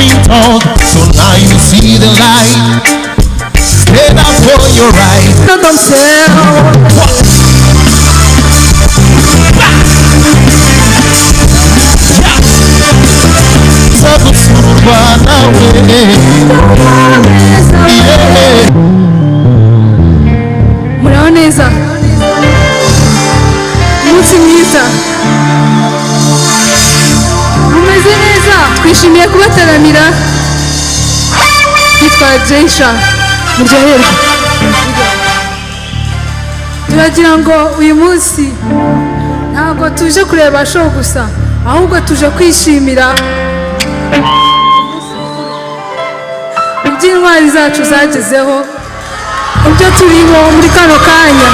been told. So now you see the light. Stand up for your right. Muraho neza umunsi mwiza mumeze neza twishimiye kubataramira yitwa Jesha muryoherwa turagira ngo uyu munsi ntabwo tuje kureba show gusa ahubwo tuje kwishimira iby'intwari zacu zagezeho ibyo turimo muri kano kanya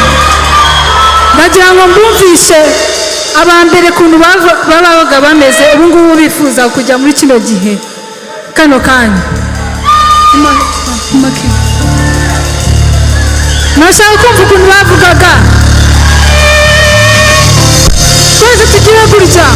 ndagira ngo mbumvishe abambere kuntu babaga bameze ubu ngubu bifuza kujya muri kino gihe kano kanya nashaka kumva ukuntu bavugaga twese tugire gutya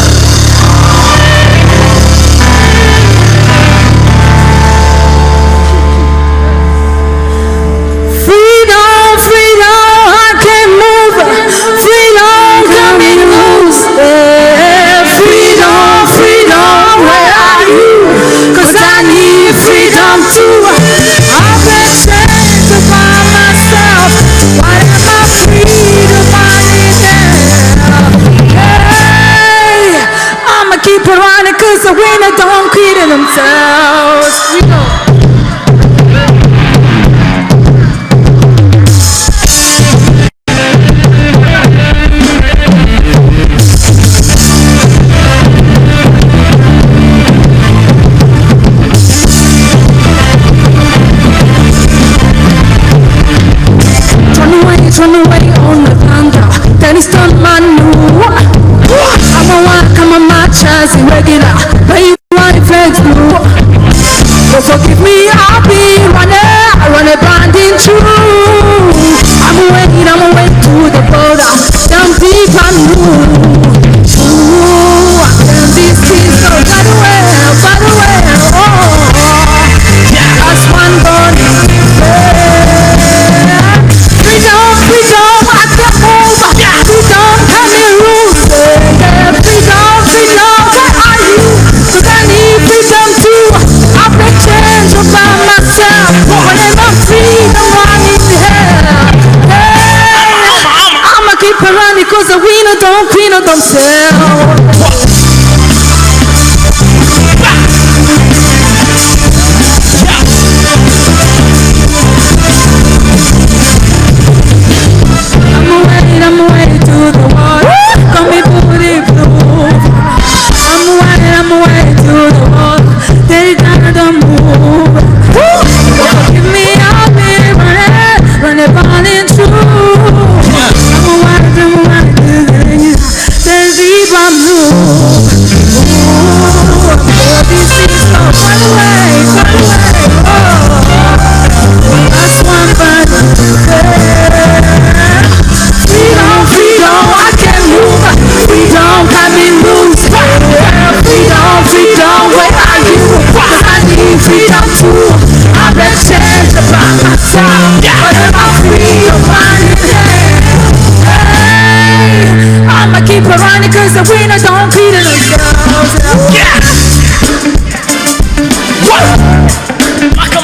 keep it running, cause the winner don't quit in themselves. We know. Turn away on the thunder, then it's done my new. I'm a walk, I'm a match as irregular, but you want it flex blue. So forgive me, I'll be running blinding true. I'm away to the border, down deep and blue. Ooh, and this is so far away, oh. That's one body, freedom, I can't move, freedom, tell me rules, freedom, where are you? Cause I need freedom too, I've been changed by myself, when I'm free, I'm running hell, hey, I'ma keep it running cause the winner don't clean up themselves. I'm away to the water, come me bulletproof. I'm away to the water, they don't move. Give me all me running through. I'm away to the deep and blue. Ooh, this is so far away, oh. That's one bad. Freedom, I can move. Freedom, got me loose. Freedom, where are you? Cause I need freedom too. I've been changed by myself, but am I free to find it? Hey, I'ma keep it running cause the winners don't feed it themselves. Yeah! Maka,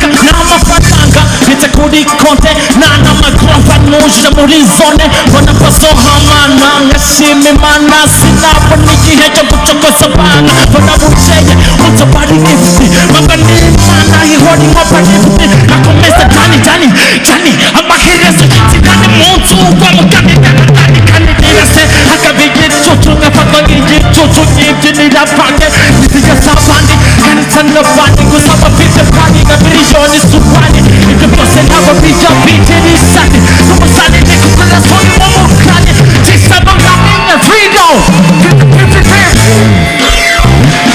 nama patanga, nitakudi konte, nana magrava nujra muri zone, wana paso hamana, ngashimi mana, sinapa nikiheja buchoko sabana, wana bucheye, utabari nifti, magani mana, hihori ngopa nifti, nakomesa jani, amahirese, tinani montu, kwa mugani, kani nirese, hakabigi chuchu, ngafagwangi chuchu, nyibjini rapake, nisiya sabani, kani tanda bani, kusaba pite pani, ngabirishoni supani, ikipose nabo bija pite nisani, numusani nikukula soni momukani, chisaba ngamina freedom,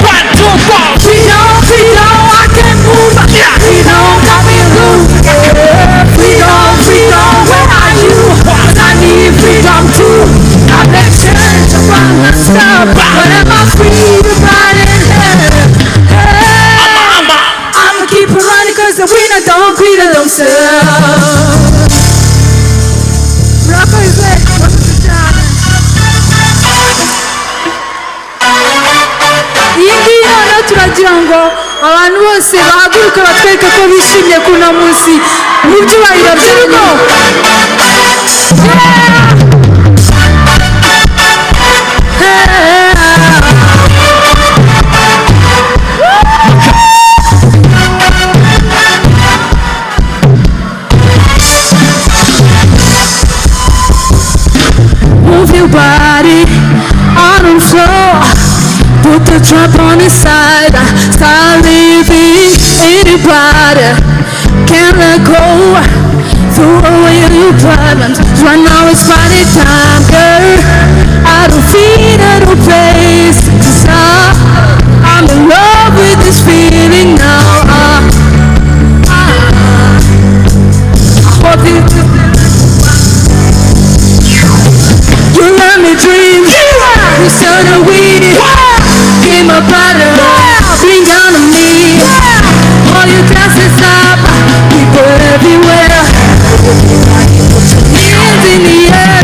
one, two, four, freedom, I can move, freedom, got me loose, freedom, where are you? Cause I need freedom too, I've been changed by myself, but am I free to ride in hell? turagira ngo abantu bose bahaguruke batwereke ko bishimye kuno munsi mu byubahiro by'urugo. Move your body on the floor. Put the trap on the side. Start leaving anybody. Can't let go. Throw away your problems. Right now it's party time, girl. I don't feel at no place. 'Cause I'm in love with this feeling now. I hope you let me dream. We saw the weed. Came up out of bring down to me. All your glasses up. People everywhere. Hands in the air.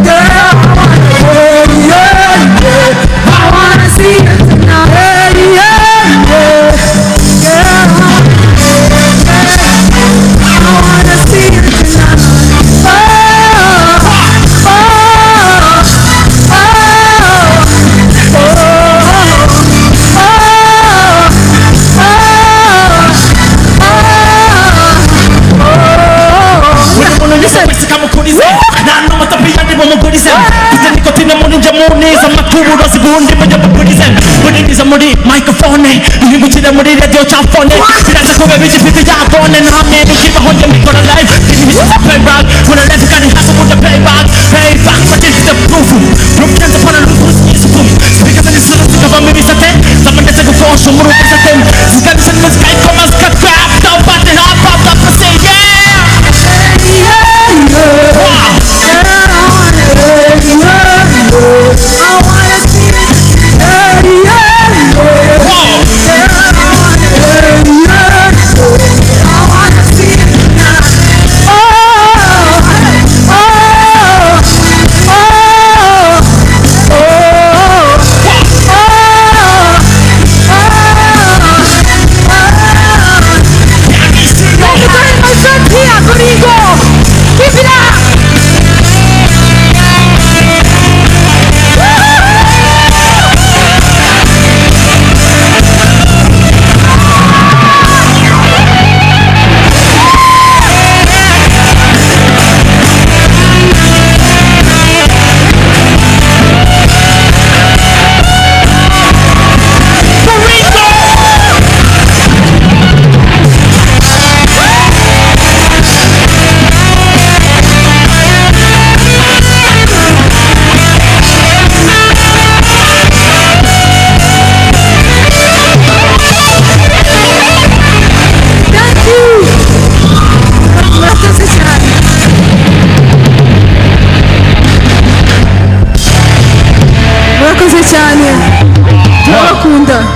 Girl, I wanna see you tonight. Girl, I wanna see you tonight. Microphone, you go to the money that you're trying to that's a cover which is the job on and I'm able to keep a hundred for the life. This is a payback. When I left, I can't have with the payback. Payback, but this is the proof. Proof can't upon a loose is proof. Because of the sort of cover, maybe Satan. Someone that's a good for some more Satan. This guy is a good guy, come as cut crap. Don't but the hop up and say, yeah. Wow. I wanna see it.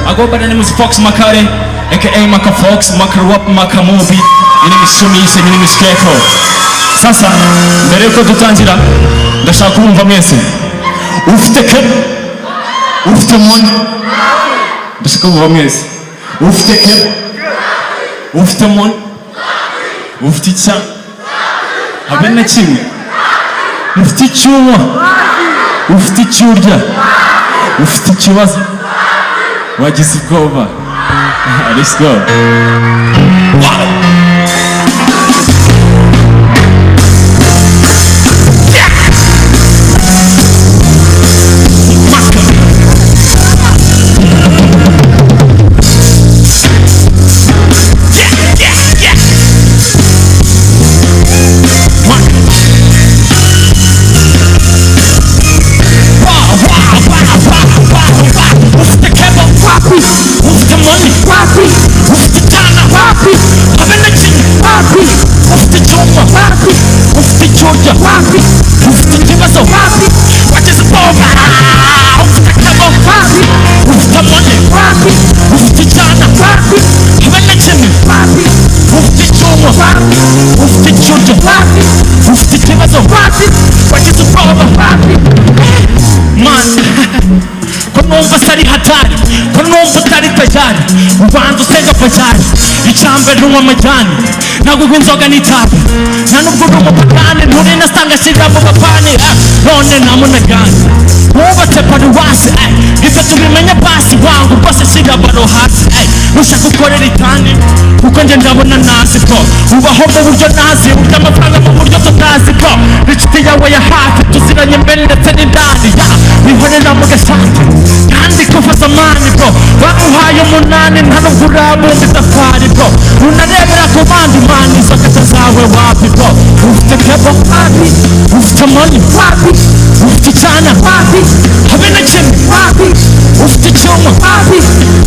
I go by the name of Fox Makare, aka Maka Fox, Maka Wap, Maka Movie. My name is Shumi, my name is Scarecrow. Sasa, mbere yuko tutangira, ndashaka kumva mwese. Ufite ke? Ufite money? Ndashaka kumva mwese. Ufite ke? Ufite money? Ufite icya? Habe na kimwe? Ufite icyuma? Ufite icyurya? Ufite ikibazo? Wagize ubwoba? Let's go. Wow. Wapi, wapi, wapi, wapi, hatari ko numva utari tayari ubanza usenga pajari icyambere unywa amajyani ntabwo unywa inzoga n'itabi nta nubwo uri umupagani nturi nasanga ashyirira mu gapani none nta munagani wubatse paruwasi ibyo tubimenye basi wangu rwose shyira baro hasi nushaka ukorera itani kuko njye ndabona nazi ko ubaho mu buryo nazi urya amafaranga mu buryo tutazi ko inshuti yawe ya hafi tuziranye mbere ndetse n'indani bihorera mu gashati kandi kuva mani bro baguhaye umunani nta nubwo urabumva idafari bro unarebera ku bandi mani izo kata zawe wapi bro ufite kebo wapi ufite money wapi ufite icyana wapi habe na kimwe wapi ufite icyuma wapi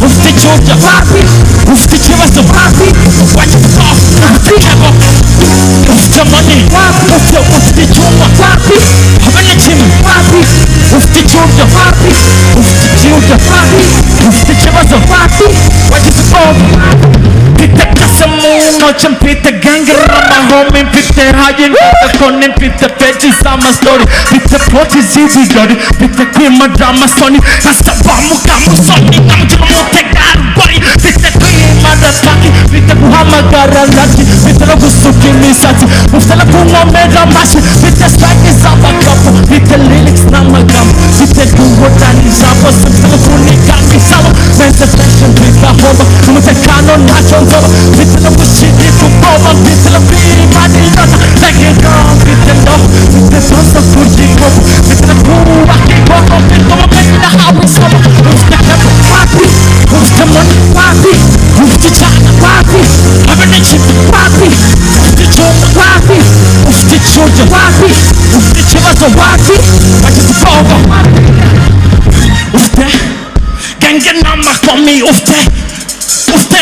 ufite icyubya wapi ufite ikibazo wapi wagize ufite kebo ufite money wapi ufite icyuma wapi habe na kimwe wapi ufite icyubya wapi ufite icyubya wapi ufite ikibazo wapi wagize mfite kase mu ntoki mfite gange n'amahome mfite hayi n'agakoni mfite peji z'amastori mfite poti z'ibigori mfite kwimara amasoni nkasaba mukamusoni nkamugira umutegarugori mfite kwimara taki mfite guhamagara lati mfite no gusuka imisatsi mfite no kunkomera amashyi mfite swagi z'abagabo mfite lyrics n'amagambo mfite guhorana ijambo mfite no kunika isabo mfite fashion mfite ahoba umutekano ntacyo nzoba mfite no gushirika ubwoba mfite no kwimana inota nagenda mfite no mfite sosa kurya inkovu mfite no kubaka inkovu mfite ubumenyi nahawe isomo mfite kebo wapi ufite moni wapi ufite icyana wapi habe n'ikibi wapi ufite icyuma wapi ufite icyubya wapi ufite ikibazo wapi wagize ubwoba ufite gange n'amakomi ufite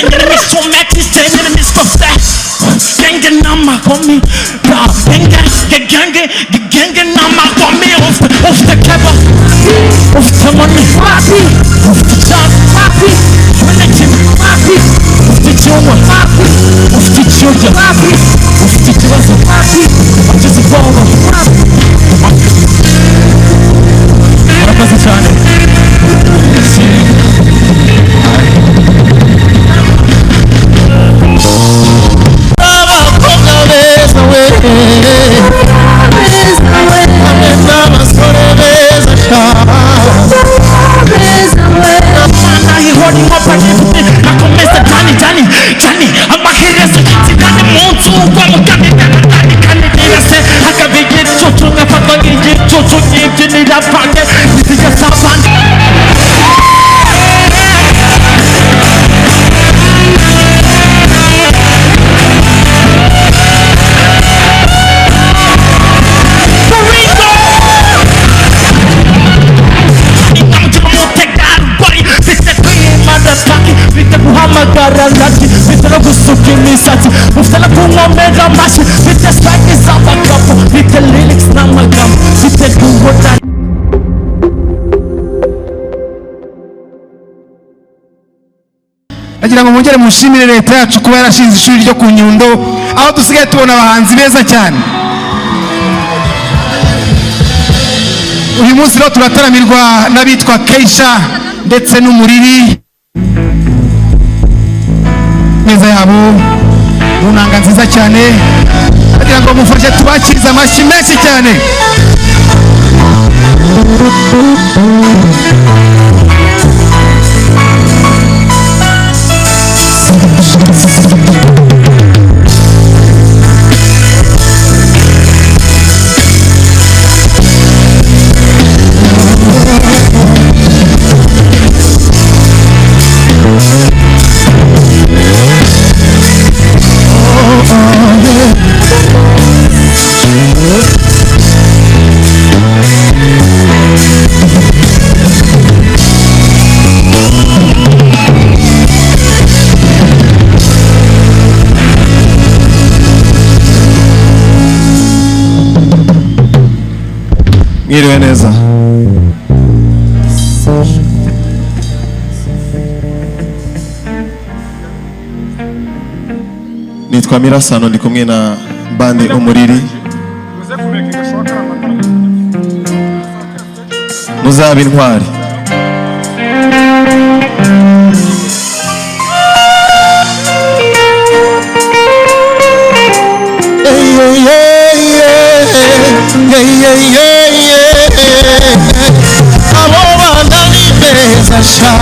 ngene misometi ngene miskofte gange n'amakomi gange n'amakomi ufite kebo ufite money wapi ufite icyana wapi habe n'ikimwe wapi ufite icyuma wapi ufite icyubya wapi ufite ikibazo wapi wagize ubwoba murakoze cyane lati mfite no gusuka imisatsi mfite no kunkomera amashyi mfite swagi z'abagabo mfite lyrics n'amagambo mfite guhorana agira ngo mungere mushimire leta yacu kuba yarashinze ishuri ryo ku Nyundo aho dusigaye tubona abahanzi beza cyane. Uyu munsi rero turataramirwa n'abitwa Keisha ndetse n'Umuriri meza yabo mu nanga nziza cyane agira ngo mufashe tubakiriza amashyi menshi cyane. Mwiriwe neza. Nitwa Mirasano ndi kumwe na bande Umuriri. Muzabe intwari. abo bana b'ibeza sha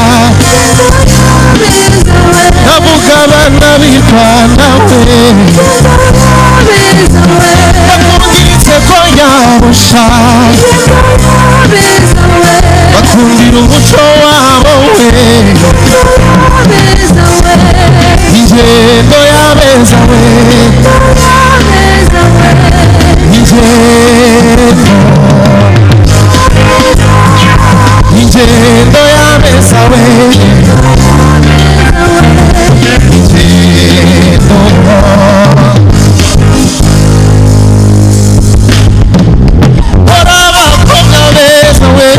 ndavuga abana b'Imana we bakunditse ko yabo sha bakundira umuco wabo we ingendo y'abeza we ingendo y'abeza we ingendo ora abakobwa beza we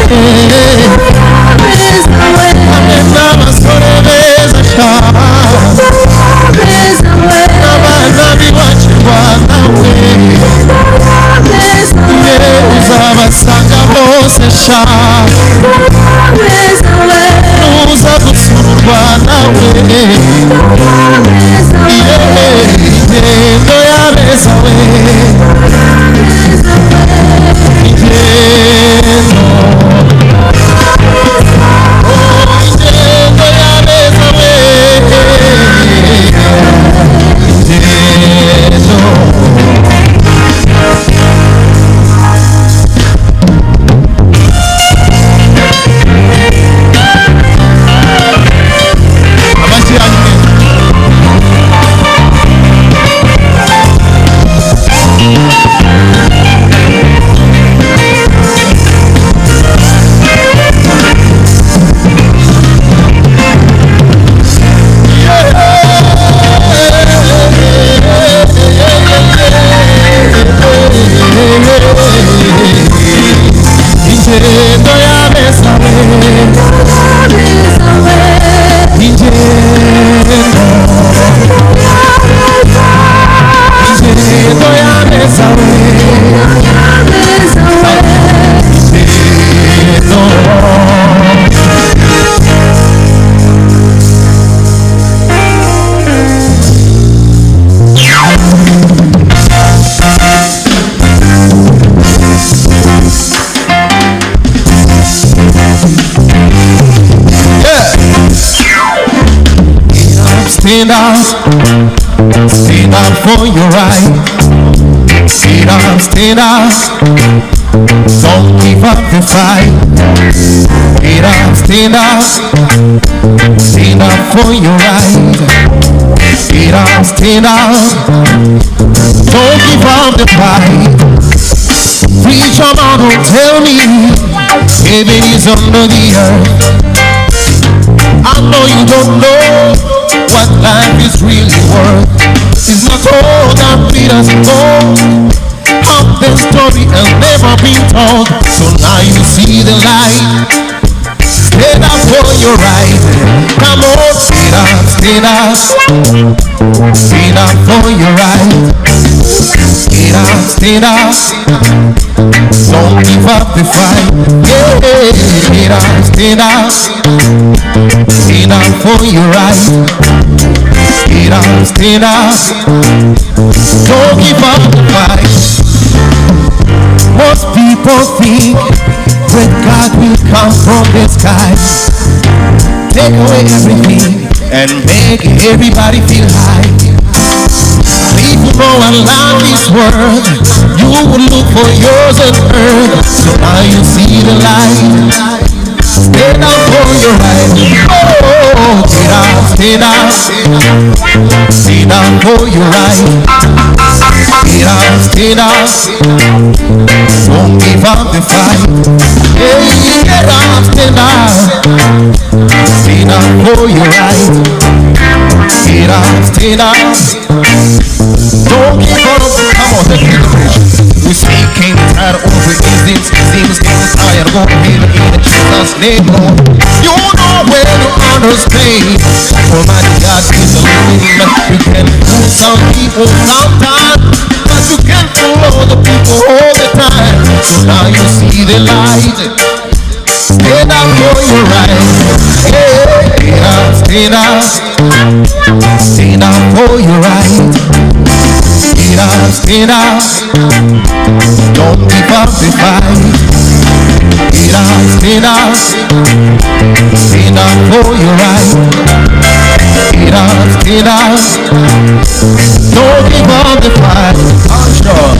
hamwe n'abasore beza sha n'abana b'iwacu Rwanda we uzabasanga bose sha nuza gusura u Rwanda we ingendo y'abeza we Stand up for your right. Stand up, don't give up the fight. Stand up for your right. Stand up, don't give up the fight. Preach on, don't tell me heaven is under the earth. I know you don't know what life is really worth. It's not all that glitters and gold. How the story has never been told. So now you see the light. Stand up for your right. Come on, stand up, stand up. Stand up for your right. Stand up. Don't give up the fight. Yeah, stand up. Stand up for your right. Stand up. Don't give up the fight. Most people think that God will come from the sky, take away everything and make everybody feel high. If you know and love this world, you will look for yours on earth. So now you see the light. Stand up for your right. Oh, stand up. Stand up for your right. Stand up. Don't give up the fight. Stand up. Stand up for your right. Stand up. Don't give up. Come on, let's get the picture. We speak king tired over easings. Seems king tired of even in Jesus' name. You know where to understand. Almighty God is a living. You can fool some people sometimes, but you can't fool all the people all the time. So now you see the light. Stand up for your right. Stand up. Stand up for your right. stand up. Don't give up the fight. Get up, stand up. Stand up for your right. Get up, stand up. Don't give up the fight. I'm sure.